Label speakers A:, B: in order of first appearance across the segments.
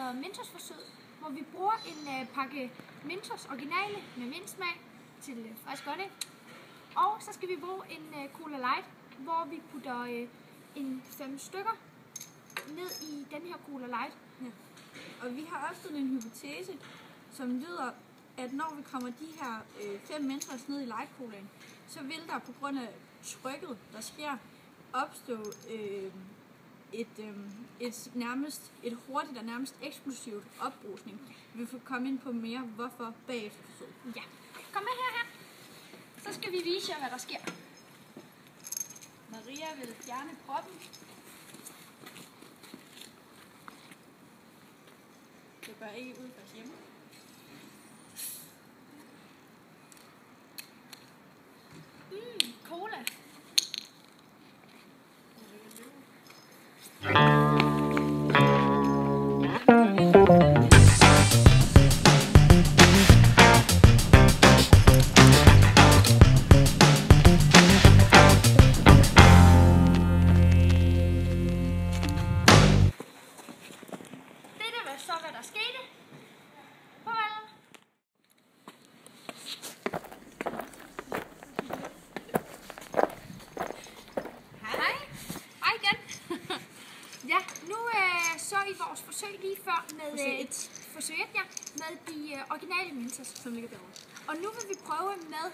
A: hedder Mentos-forsøg, hvor vi bruger en pakke Mentos originale med mintsmag til frisk honning. Og så skal vi bruge en Cola Light, hvor vi putter en 5 stykker ned i den her Cola Light.
B: Ja. Og vi har opstillet en hypotese, som lyder, at når vi kommer de her 5 Mentos ned i light-colaen, så vil der på grund af trykket, der sker, opstå et hurtigt og nærmest eksplosivt opbrusning. Vi får komme ind på mere, hvorfor bagefter forsøget.
A: Ja, kom med her. Så skal vi vise jer, hvad der sker.
B: Maria vil fjerne proppen. Det bør ikke udføres hjemme.
A: Cola. Så hvad der skete. Farvel. Hej. Hej igen. Ja, nu så I vores forsøg lige før med forsøg 1, med de originale Mentos, som ligger derovre. Og nu vil vi prøve med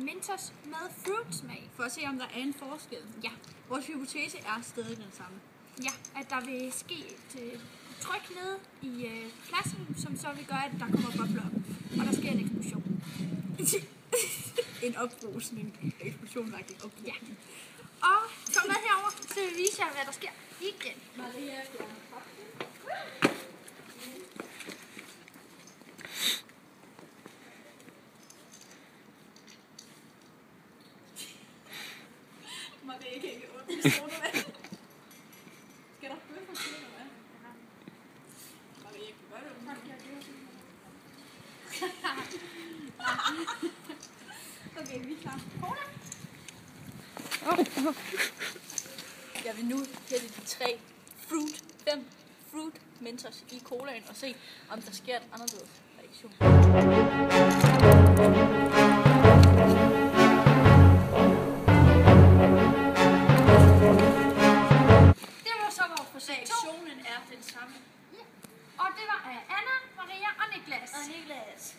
A: Mentos med fruitsmag.
B: For at se, om der er en forskel.
A: Ja.
B: Vores hypotese er stadig den samme.
A: Ja, at der vil ske et tryk ned i flasken, som så vil gøre, at der kommer bobler op. Og der sker en eksplosion.
B: En opbrusning. Eksplosionsagtig opbrusning.
A: Ja. Og kom med herover, så vil vi vise jer, hvad der sker igen.
B: Maria, Maria kan ikke åbne sodavand. Skal der bøffer til eller hvad? Maria kan godt åbne. Okay, vi er klar.
A: Cola.
B: Jeg vil nu hælde de 5 fruit Mentos i colaen og se, om der sker en anderledes reaktion.
A: Det var så vores forsøg.
B: Reaktionen er den samme.
A: Ja. Og det var Anna, Maria og Niklas.
B: Og Niklas.